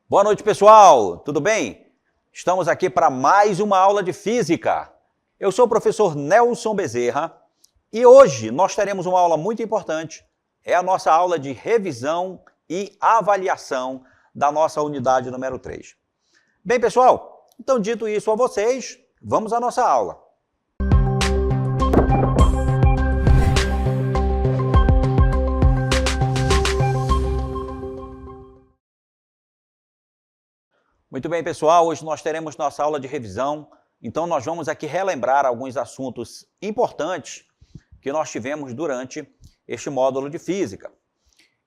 Boa noite, pessoal! Tudo bem? Estamos aqui para mais uma aula de Física. Eu sou o professor Nelson Bezerra e hoje nós teremos uma aula muito importante. É a nossa aula de revisão e avaliação da nossa unidade número 3. Bem, pessoal, então dito isso a vocês, vamos à nossa aula. Muito bem, pessoal, hoje nós teremos nossa aula de revisão, então nós vamos aqui relembrar alguns assuntos importantes que nós tivemos durante este módulo de Física.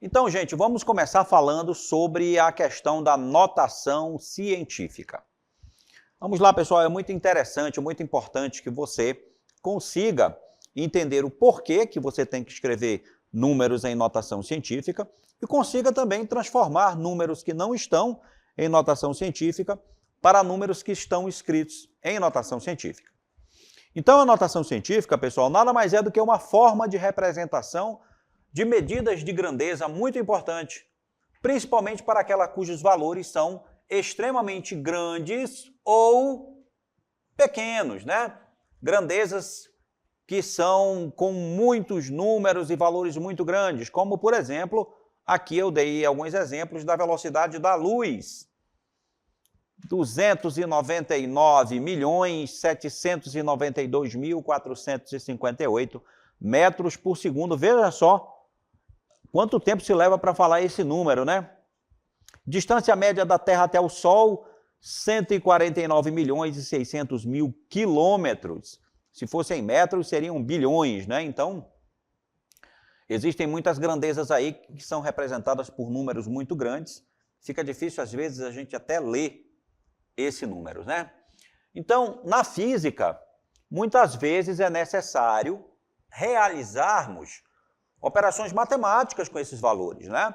Então, gente, vamos começar falando sobre a questão da notação científica. Vamos lá, pessoal, é muito interessante, muito importante que você consiga entender o porquê que você tem que escrever números em notação científica e consiga também transformar números que não estão em notação científica para números que estão escritos em notação científica. Então, a notação científica, pessoal, nada mais é do que uma forma de representação de medidas de grandeza muito importante, principalmente para aquela cujos valores são extremamente grandes ou pequenos, né? Grandezas que são com muitos números e valores muito grandes, como, por exemplo, aqui eu dei alguns exemplos da velocidade da luz. 299.792.458 metros por segundo. Veja só quanto tempo se leva para falar esse número, né? Distância média da Terra até o Sol, 149.600.000 quilômetros. Se fosse em metros, seriam bilhões, né? Então, existem muitas grandezas aí que são representadas por números muito grandes. Fica difícil, às vezes, a gente até ler esse número, né? Então, na física, muitas vezes é necessário realizarmos operações matemáticas com esses valores, né?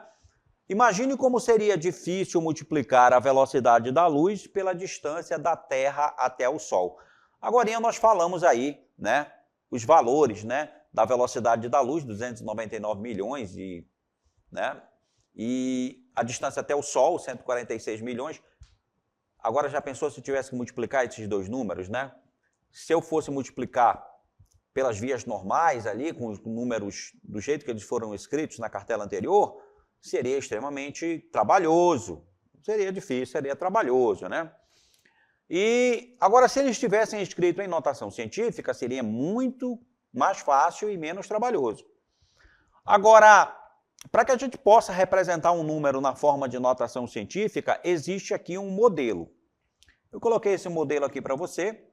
Imagine como seria difícil multiplicar a velocidade da luz pela distância da Terra até o Sol. Agora nós falamos aí, né, os valores, né, da velocidade da luz, 299 milhões, né, e a distância até o Sol, 146 milhões. Agora já pensou se eu tivesse que multiplicar esses dois números, né? Se eu fosse multiplicar pelas vias normais ali, com os números do jeito que eles foram escritos na cartela anterior, seria extremamente trabalhoso. Seria difícil, seria trabalhoso, né? E agora, se eles tivessem escrito em notação científica, seria muito mais fácil e menos trabalhoso. Agora, para que a gente possa representar um número na forma de notação científica, existe aqui um modelo. Eu coloquei esse modelo aqui para você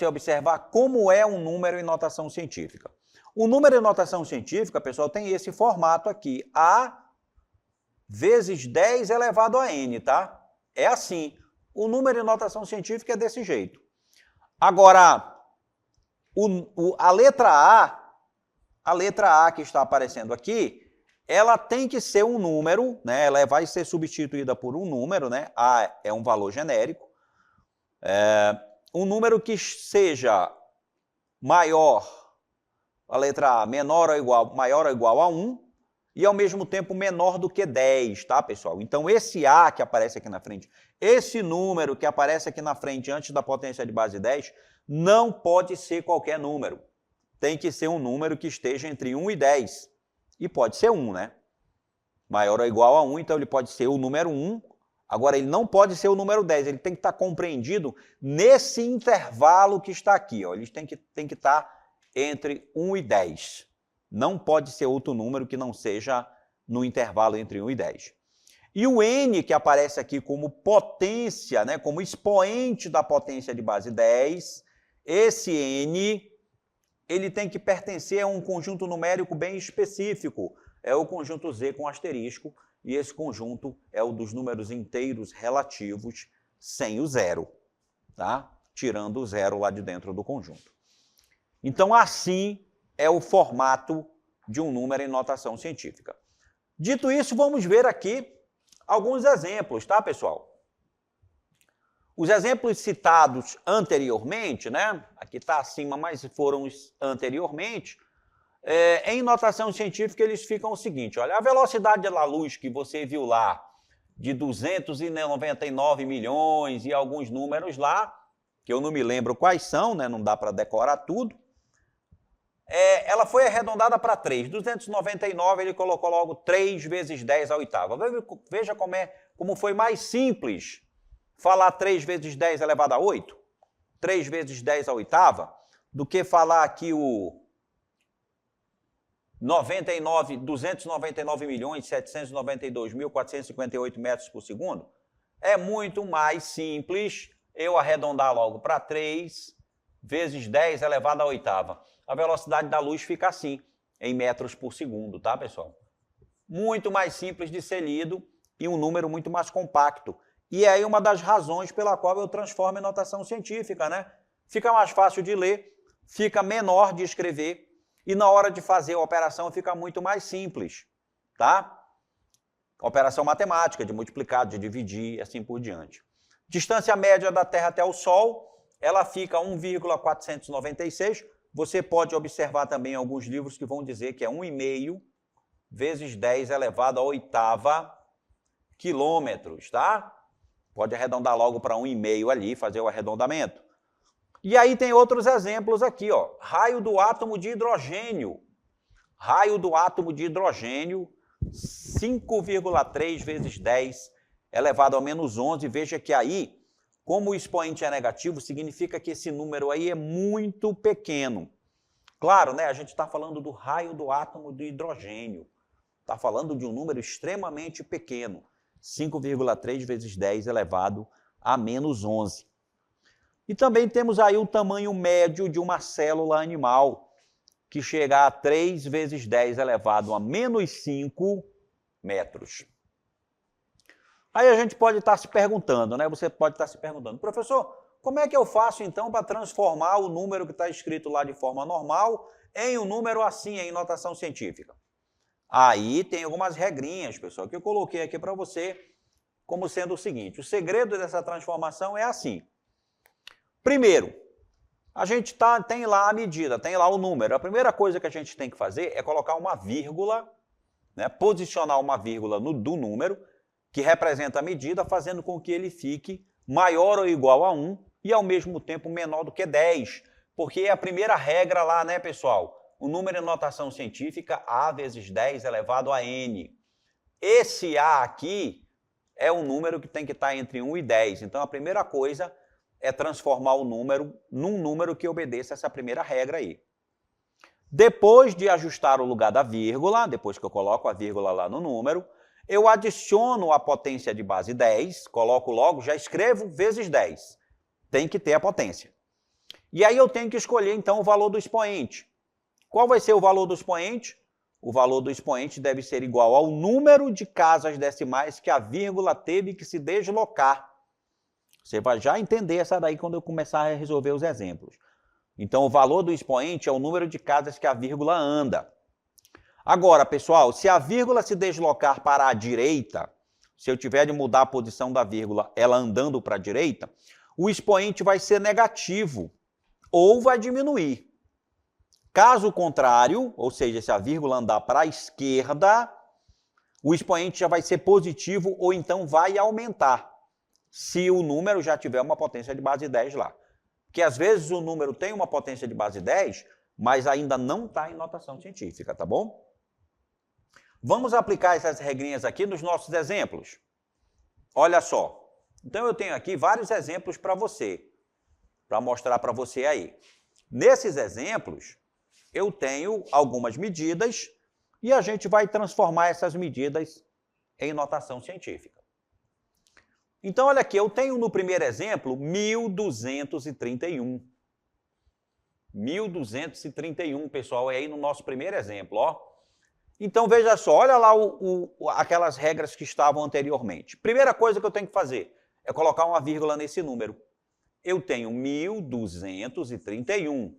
observar como é um número em notação científica. O número em notação científica, pessoal, tem esse formato aqui, A vezes 10 elevado a n, tá? É assim. O número em notação científica é desse jeito. Agora, a letra A que está aparecendo aqui, ela tem que ser um número, né? Ela vai ser substituída por um número, né? A é um valor genérico. Um número que seja maior, a letra A, maior ou igual a 1, e ao mesmo tempo menor do que 10, tá, pessoal? Então, esse A que aparece aqui na frente, esse número que aparece aqui na frente antes da potência de base 10, não pode ser qualquer número. Tem que ser um número que esteja entre 1 e 10. E pode ser 1, né? Maior ou igual a 1, então ele pode ser o número 1. Agora, ele não pode ser o número 10. Ele tem que estar compreendido nesse intervalo que está aqui, ó. Ele tem que estar entre 1 e 10. Não pode ser outro número que não seja no intervalo entre 1 e 10. E o n, que aparece aqui como potência, né, como expoente da potência de base 10, esse n, ele tem que pertencer a um conjunto numérico bem específico. É o conjunto Z com asterisco, e esse conjunto é o dos números inteiros relativos sem o zero, tá? Tirando o zero lá de dentro do conjunto. Então, assim é o formato de um número em notação científica. Dito isso, vamos ver aqui alguns exemplos, tá, pessoal? Os exemplos citados anteriormente, né? Aqui está acima, mas foram anteriormente. Em notação científica, eles ficam o seguinte, olha, a velocidade da luz que você viu lá de 299 milhões e alguns números lá, que eu não me lembro quais são, né? Não dá para decorar tudo. Ela foi arredondada para 3. 299, ele colocou logo 3 vezes 10 à oitava. Veja como foi mais simples falar 3 vezes 10 elevado a 8, 3 vezes 10 à oitava, do que falar aqui o 299.792.458 metros por segundo. É muito mais simples eu arredondar logo para 3 vezes 10 elevado à oitava. A velocidade da luz fica assim, em metros por segundo, tá, pessoal? Muito mais simples de ser lido e um número muito mais compacto. E é aí uma das razões pela qual eu transformo em notação científica, né? Fica mais fácil de ler, fica menor de escrever e na hora de fazer a operação fica muito mais simples, tá? Operação matemática, de multiplicar, de dividir e assim por diante. Distância média da Terra até o Sol, ela fica 1,496. Você pode observar também alguns livros que vão dizer que é 1,5 vezes 10 elevado à oitava quilômetros, tá? Pode arredondar logo para 1,5 ali, fazer o arredondamento. E aí tem outros exemplos aqui, ó. Raio do átomo de hidrogênio. Raio do átomo de hidrogênio, 5,3 vezes 10 elevado a menos 11. Veja que aí, como o expoente é negativo, significa que esse número aí é muito pequeno. Claro, né? A gente está falando do raio do átomo de hidrogênio. Está falando de um número extremamente pequeno. 5,3 vezes 10 elevado a menos 11. E também temos aí o tamanho médio de uma célula animal, que chega a 3 vezes 10 elevado a menos 5 metros. Aí a gente pode estar se perguntando, né? Você pode estar se perguntando, professor, como é que eu faço então para transformar o número que está escrito lá de forma normal em um número assim, em notação científica? Aí tem algumas regrinhas, pessoal, que eu coloquei aqui para você como sendo o seguinte. O segredo dessa transformação é assim. Primeiro, a gente tem lá a medida, tem lá o número. A primeira coisa que a gente tem que fazer é colocar uma vírgula, né, posicionar uma vírgula do número, que representa a medida, fazendo com que ele fique maior ou igual a 1 e, ao mesmo tempo, menor do que 10. Porque é a primeira regra lá, né, pessoal? O número em notação científica, A vezes 10 elevado a N. Esse A aqui é um número que tem que estar entre 1 e 10. Então, a primeira coisa é transformar o número num número que obedeça essa primeira regra aí. Depois de ajustar o lugar da vírgula, depois que eu coloco a vírgula lá no número, eu adiciono a potência de base 10, coloco logo, já escrevo vezes 10. Tem que ter a potência. E aí eu tenho que escolher, então, o valor do expoente. Qual vai ser o valor do expoente? O valor do expoente deve ser igual ao número de casas decimais que a vírgula teve que se deslocar. Você vai já entender essa daí quando eu começar a resolver os exemplos. Então, o valor do expoente é o número de casas que a vírgula anda. Agora, pessoal, se a vírgula se deslocar para a direita, se eu tiver de mudar a posição da vírgula, ela andando para a direita, o expoente vai ser negativo ou vai diminuir. Caso contrário, ou seja, se a vírgula andar para a esquerda, o expoente já vai ser positivo ou então vai aumentar, se o número já tiver uma potência de base 10 lá. Porque às vezes o número tem uma potência de base 10, mas ainda não está em notação científica, tá bom? Vamos aplicar essas regrinhas aqui nos nossos exemplos. Olha só. Então eu tenho aqui vários exemplos para você, para mostrar para você aí. Nesses exemplos, eu tenho algumas medidas e a gente vai transformar essas medidas em notação científica. Então, olha aqui, eu tenho no primeiro exemplo 1.231. 1.231, pessoal, é aí no nosso primeiro exemplo, ó. Então, veja só, olha lá aquelas regras que estavam anteriormente. Primeira coisa que eu tenho que fazer é colocar uma vírgula nesse número. Eu tenho 1.231.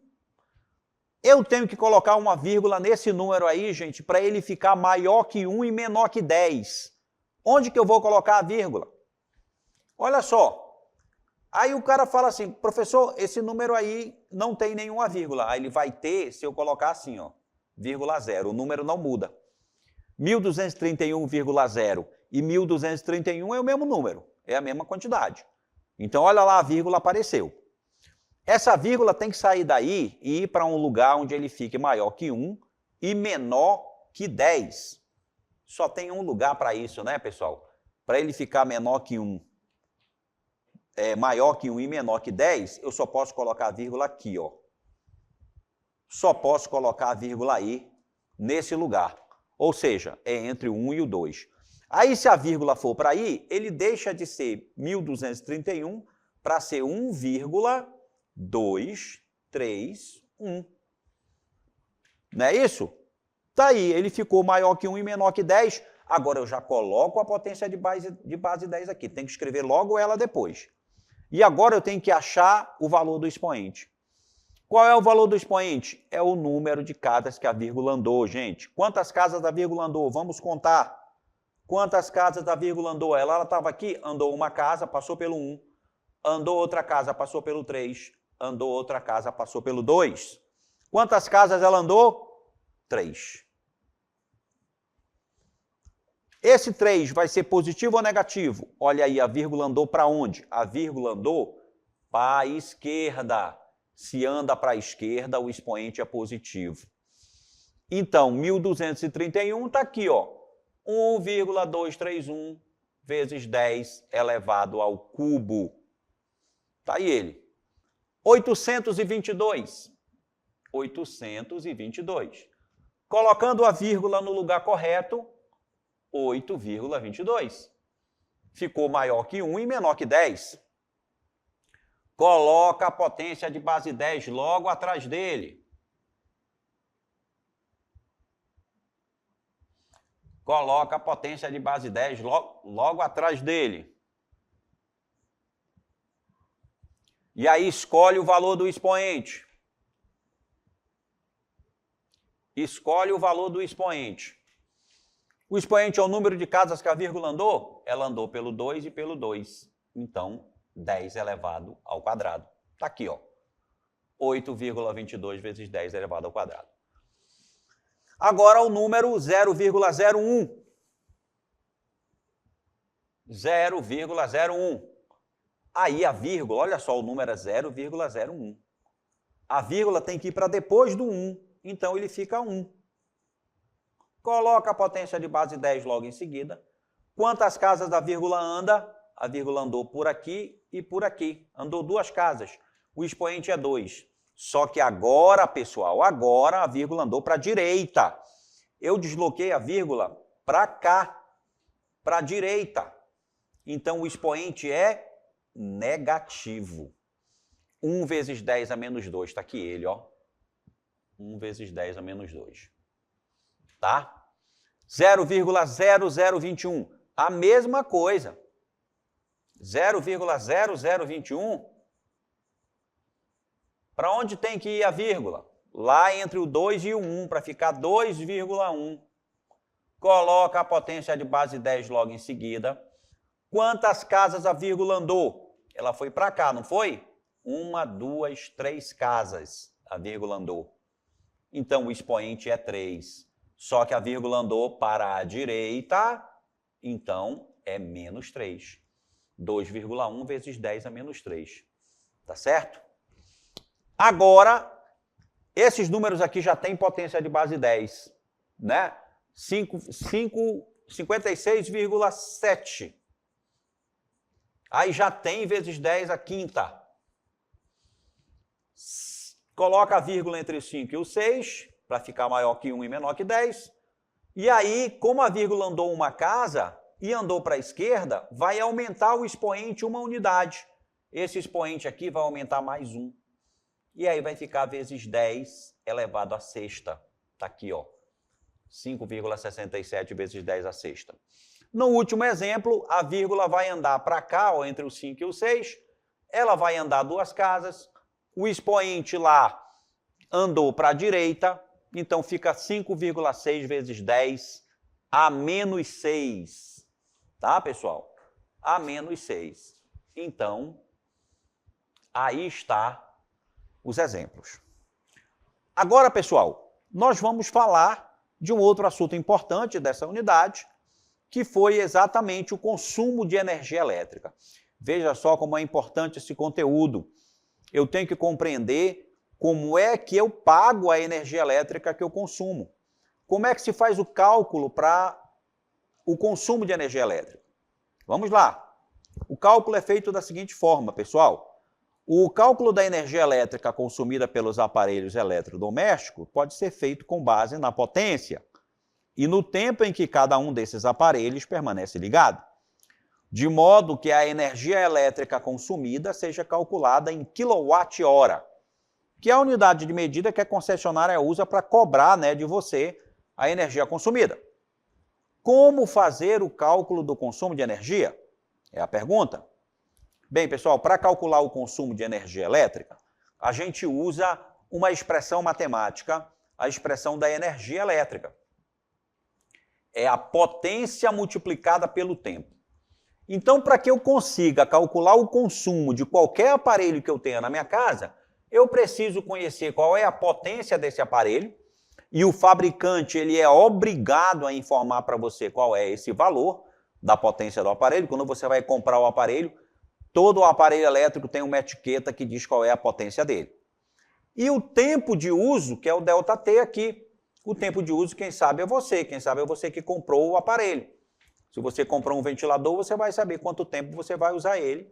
Eu tenho que colocar uma vírgula nesse número aí, gente, para ele ficar maior que 1 e menor que 10. Onde que eu vou colocar a vírgula? Olha só. Aí o cara fala assim, professor, esse número aí não tem nenhuma vírgula. Aí ele vai ter, se eu colocar assim, ó, vírgula 0. O número não muda. 1.231,0 e 1.231 é o mesmo número, é a mesma quantidade. Então, olha lá, a vírgula apareceu. Essa vírgula tem que sair daí e ir para um lugar onde ele fique maior que 1 e menor que 10. Só tem um lugar para isso, né, pessoal? Para ele ficar menor que 1, maior que 1 e menor que 10, eu só posso colocar a vírgula aqui, ó. Só posso colocar a vírgula aí, nesse lugar. Ou seja, é entre o 1 e o 2. Aí, se a vírgula for para aí, ele deixa de ser 1.231 para ser 1,231. Não é isso? Tá aí, ele ficou maior que 1 e menor que 10. Agora eu já coloco a potência de base 10 aqui. Tem que escrever logo ela depois. E agora eu tenho que achar o valor do expoente. Qual é o valor do expoente? É o número de casas que a vírgula andou, gente. Quantas casas a vírgula andou? Vamos contar. Quantas casas a vírgula andou? Ela estava aqui, andou uma casa, passou pelo 1. Andou outra casa, passou pelo 3. Andou outra casa, passou pelo 2. Quantas casas ela andou? 3. Esse 3 vai ser positivo ou negativo? Olha aí, a vírgula andou para onde? A vírgula andou para a esquerda. Se anda para a esquerda, o expoente é positivo. Então, 1.231 está aqui, ó. 1,231 vezes 10 elevado ao cubo. Está aí ele. 822. 822. Colocando a vírgula no lugar correto, 8,22. Ficou maior que 1 e menor que 10. Coloca a potência de base 10 logo atrás dele. Coloca a potência de base 10 logo atrás dele. E aí escolhe o valor do expoente. Escolhe o valor do expoente. O expoente é o número de casas que a vírgula andou? Ela andou pelo 2 e pelo 2. Então, 10 elevado ao quadrado. Está aqui, ó. 8,22 vezes 10 elevado ao quadrado. Agora o número 0,01. 0,01. Aí a vírgula, olha só, o número é 0,01. A vírgula tem que ir para depois do 1. Então ele fica 1. Coloca a potência de base 10 logo em seguida. Quantas casas a vírgula anda? A vírgula andou por aqui e por aqui. Andou 2 casas. O expoente é 2. Só que agora, pessoal, agora a vírgula andou para a direita. Eu desloquei a vírgula para cá, para a direita. Então o expoente é negativo. 1 vezes 10 a menos 2. Está aqui ele, ó. 1 vezes 10 a menos 2. Tá? 0,0021. A mesma coisa. 0,0021. Para onde tem que ir a vírgula? Lá entre o 2 e o 1, para ficar 2,1. Coloca a potência de base 10 logo em seguida. Quantas casas a vírgula andou? Ela foi para cá, não foi? 1, 2, 3 casas a vírgula andou. Então, o expoente é 3. Só que a vírgula andou para a direita, então é menos 3. 2,1 vezes 10 a menos 3. Tá certo? Agora, esses números aqui já têm potência de base 10, né? 56,7. Aí já tem vezes 10 a quinta. Coloca a vírgula entre o 5 e o 6, para ficar maior que 1 e menor que 10. E aí, como a vírgula andou uma casa e andou para a esquerda, vai aumentar o expoente uma unidade. Esse expoente aqui vai aumentar mais 1. E aí vai ficar vezes 10 elevado à sexta. Está aqui, ó. 5,67 vezes 10 à sexta. No último exemplo, a vírgula vai andar para cá, ó, entre o 5 e o 6. Ela vai andar 2 casas. O expoente lá andou para a direita. Então fica 5,6 vezes 10 a menos 6. Tá, pessoal? A menos 6. Então, aí está os exemplos. Agora, pessoal, nós vamos falar de um outro assunto importante dessa unidade, que foi exatamente o consumo de energia elétrica. Veja só como é importante esse conteúdo. Eu tenho que compreender como é que eu pago a energia elétrica que eu consumo. Como é que se faz o cálculo para o consumo de energia elétrica? Vamos lá. O cálculo é feito da seguinte forma, pessoal. O cálculo da energia elétrica consumida pelos aparelhos eletrodomésticos pode ser feito com base na potência e no tempo em que cada um desses aparelhos permanece ligado, de modo que a energia elétrica consumida seja calculada em quilowatt-hora, que é a unidade de medida que a concessionária usa para cobrar, né, de você a energia consumida. Como fazer o cálculo do consumo de energia? É a pergunta. Bem, pessoal, para calcular o consumo de energia elétrica, a gente usa uma expressão matemática, a expressão da energia elétrica. É a potência multiplicada pelo tempo. Então, para que eu consiga calcular o consumo de qualquer aparelho que eu tenha na minha casa, eu preciso conhecer qual é a potência desse aparelho, e o fabricante ele é obrigado a informar para você qual é esse valor da potência do aparelho. Quando você vai comprar o aparelho, todo o aparelho elétrico tem uma etiqueta que diz qual é a potência dele. E o tempo de uso, que é o ΔT aqui. O tempo de uso, quem sabe é você que comprou o aparelho. Se você comprou um ventilador, você vai saber quanto tempo você vai usar ele,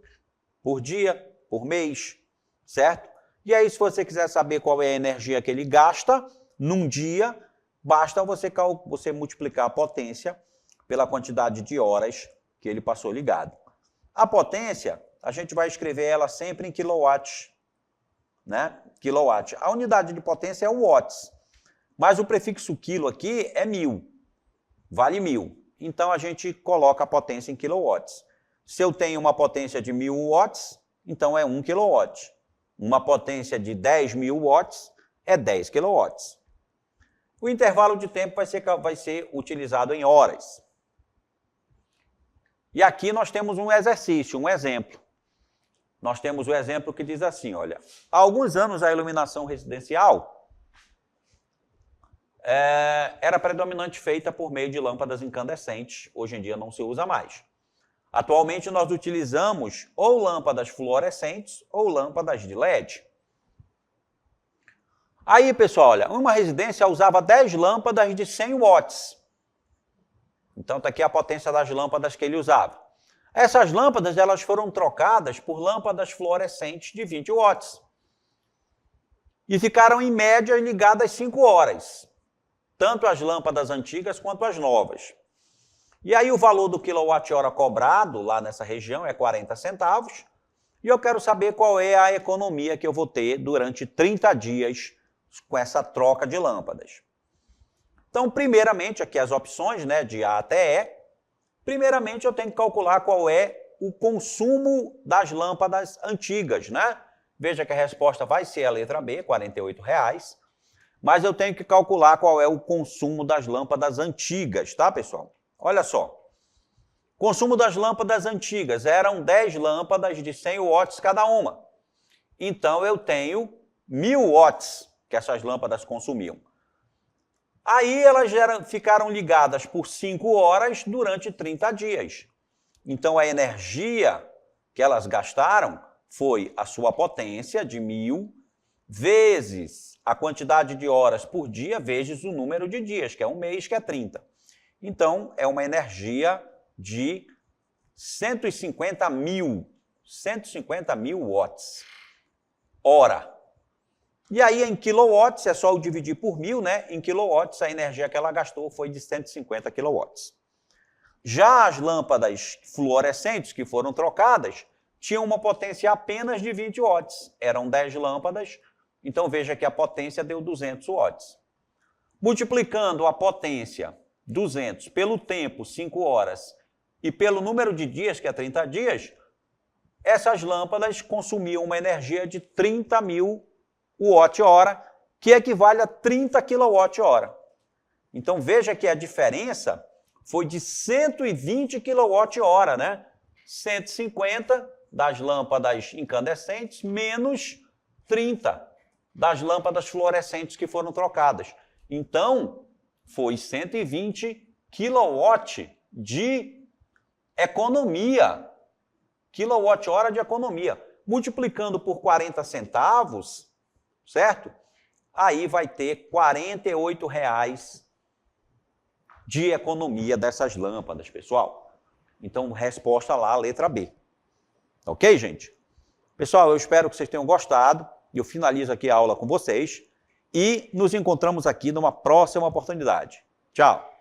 por dia, por mês, certo? E aí, se você quiser saber qual é a energia que ele gasta num dia, basta você multiplicar a potência pela quantidade de horas que ele passou ligado. A potência, a gente vai escrever ela sempre em quilowatts, né? Quilowatt. A unidade de potência é o watts, mas o prefixo quilo aqui é 1000, vale 1000. Então a gente coloca a potência em quilowatts. Se eu tenho uma potência de 1000 watts, então é 1 kW. Uma potência de 10.000 watts é 10 kW. O intervalo de tempo vai ser utilizado em horas. E aqui nós temos um exercício, um exemplo. Nós temos o exemplo que diz assim, olha, há alguns anos a iluminação residencial era predominante feita por meio de lâmpadas incandescentes, hoje em dia não se usa mais. Atualmente nós utilizamos ou lâmpadas fluorescentes ou lâmpadas de LED. Aí, pessoal, olha, uma residência usava 10 lâmpadas de 100 watts. Então está aqui a potência das lâmpadas que ele usava. Essas lâmpadas elas foram trocadas por lâmpadas fluorescentes de 20 watts. E ficaram, em média, ligadas 5 horas. Tanto as lâmpadas antigas quanto as novas. E aí o valor do quilowatt-hora cobrado lá nessa região é 40 centavos. E eu quero saber qual é a economia que eu vou ter durante 30 dias com essa troca de lâmpadas. Então, primeiramente, aqui as opções, né, de A até E. Primeiramente, eu tenho que calcular qual é o consumo das lâmpadas antigas, né? Veja que a resposta vai ser a letra B, R$ 48,00. Mas eu tenho que calcular qual é o consumo das lâmpadas antigas, tá, pessoal? Olha só. Consumo das lâmpadas antigas eram 10 lâmpadas de 100 watts cada uma. Então, eu tenho 1000 watts que essas lâmpadas consumiam. Aí elas ficaram ligadas por 5 horas durante 30 dias. Então a energia que elas gastaram foi a sua potência de 1000 vezes a quantidade de horas por dia vezes o número de dias, que é um mês, que é 30. Então é uma energia de 150 mil watts hora. E aí, em quilowatts, é só eu dividir por 1000, né? Em quilowatts, a energia que ela gastou foi de 150 quilowatts. Já as lâmpadas fluorescentes que foram trocadas tinham uma potência apenas de 20 watts. Eram 10 lâmpadas, então veja que a potência deu 200 watts. Multiplicando a potência 200 pelo tempo, 5 horas, e pelo número de dias, que é 30 dias, essas lâmpadas consumiam uma energia de 30.000 watt-hora, que equivale a 30 kWh. Então veja que a diferença foi de 120 kWh, né? 150 das lâmpadas incandescentes menos 30 das lâmpadas fluorescentes que foram trocadas. Então foi 120 kW de economia, quilowatt-hora de economia. Multiplicando por 40 centavos, certo? Aí vai ter R$ 48 de economia dessas lâmpadas, pessoal. Então, resposta lá, letra B. Ok, gente? Pessoal, eu espero que vocês tenham gostado. Eu finalizo aqui a aula com vocês e nos encontramos aqui numa próxima oportunidade. Tchau!